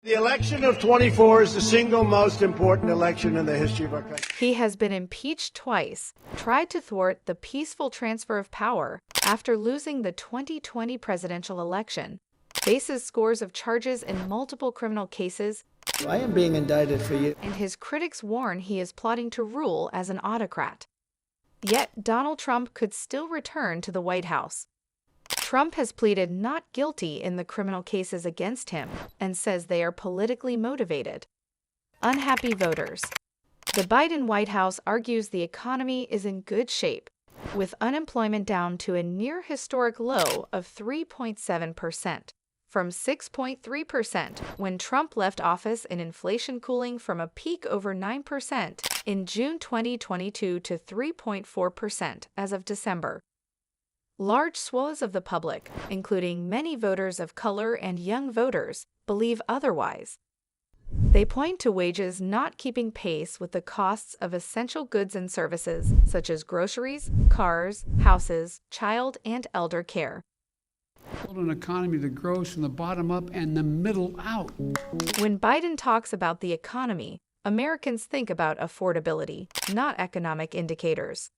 The election of 24 is the single most important election in the history of our country. He has been impeached twice, tried to thwart the peaceful transfer of power after losing the 2020 presidential election, faces scores of charges in multiple criminal cases, I am being indicted for you. and his critics warn he is plotting to rule as an autocrat. Yet Donald Trump could still return to the White House. Trump has pleaded not guilty in the criminal cases against him and says they are politically motivated. Unhappy voters. The Biden White House argues the economy is in good shape, with unemployment down to a near historic low of 3.7%, from 6.3% when Trump left office, and inflation cooling from a peak over 9% in June 2022 to 3.4% as of December. Large swaths of the public, including many voters of color and young voters, believe otherwise. They point to wages not keeping pace with the costs of essential goods and services, such as groceries, cars, houses, child and elder care. Build an economy that grows from the bottom up and the middle out. When Biden talks about the economy, Americans think about affordability, not economic indicators.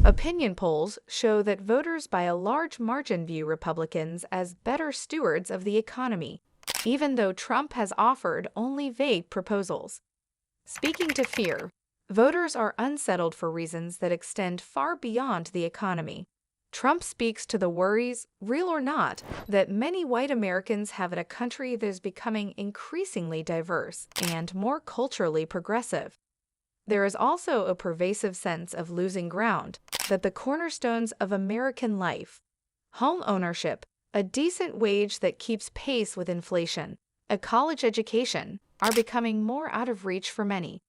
Opinion polls show that voters by a large margin view Republicans as better stewards of the economy, even though Trump has offered only vague proposals. Speaking to fear, voters are unsettled for reasons that extend far beyond the economy. Trump speaks to the worries, real or not, that many white Americans have in a country that is becoming increasingly diverse and more culturally progressive. There is also a pervasive sense of losing ground, that the cornerstones of American life, home ownership, a decent wage that keeps pace with inflation, a college education, are becoming more out of reach for many.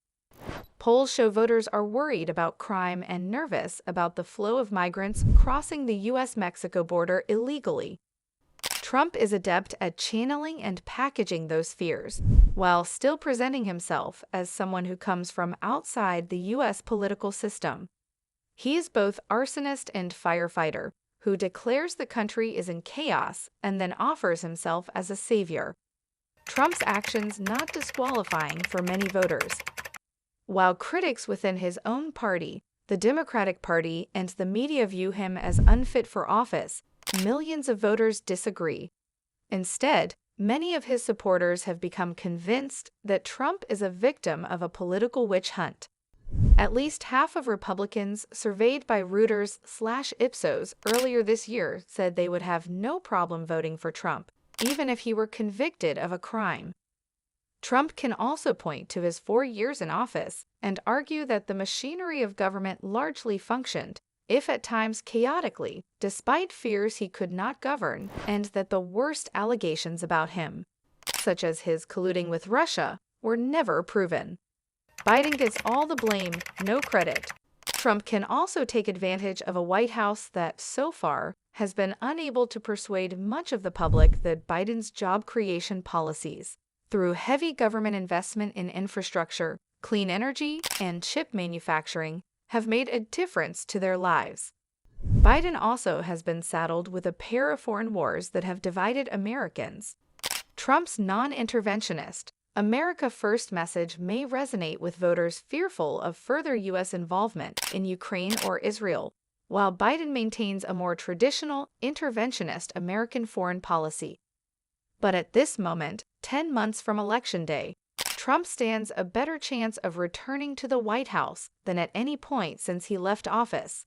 Polls show voters are worried about crime and nervous about the flow of migrants crossing the U.S.-Mexico border illegally. Trump is adept at channeling and packaging those fears, while still presenting himself as someone who comes from outside the U.S. political system. He is both arsonist and firefighter, who declares the country is in chaos and then offers himself as a savior. Trump's actions not disqualifying for many voters. While critics within his own party, the Democratic Party, and the media view him as unfit for office, millions of voters disagree. Instead, many of his supporters have become convinced that Trump is a victim of a political witch hunt. At least half of Republicans surveyed by Reuters/Ipsos earlier this year said they would have no problem voting for Trump, even if he were convicted of a crime. Trump can also point to his 4 years in office and argue that the machinery of government largely functioned, if at times chaotically, despite fears he could not govern, and that the worst allegations about him, such as his colluding with Russia, were never proven. Biden gets all the blame, no credit. Trump can also take advantage of a White House that, so far, has been unable to persuade much of the public that Biden's job creation policies, through heavy government investment in infrastructure, clean energy, and chip manufacturing, have made a difference to their lives. Biden also has been saddled with a pair of foreign wars that have divided Americans. Trump's non-interventionist, America First message may resonate with voters fearful of further U.S. involvement in Ukraine or Israel, while Biden maintains a more traditional, interventionist American foreign policy. But at this moment, 10 months from Election Day, Trump stands a better chance of returning to the White House than at any point since he left office.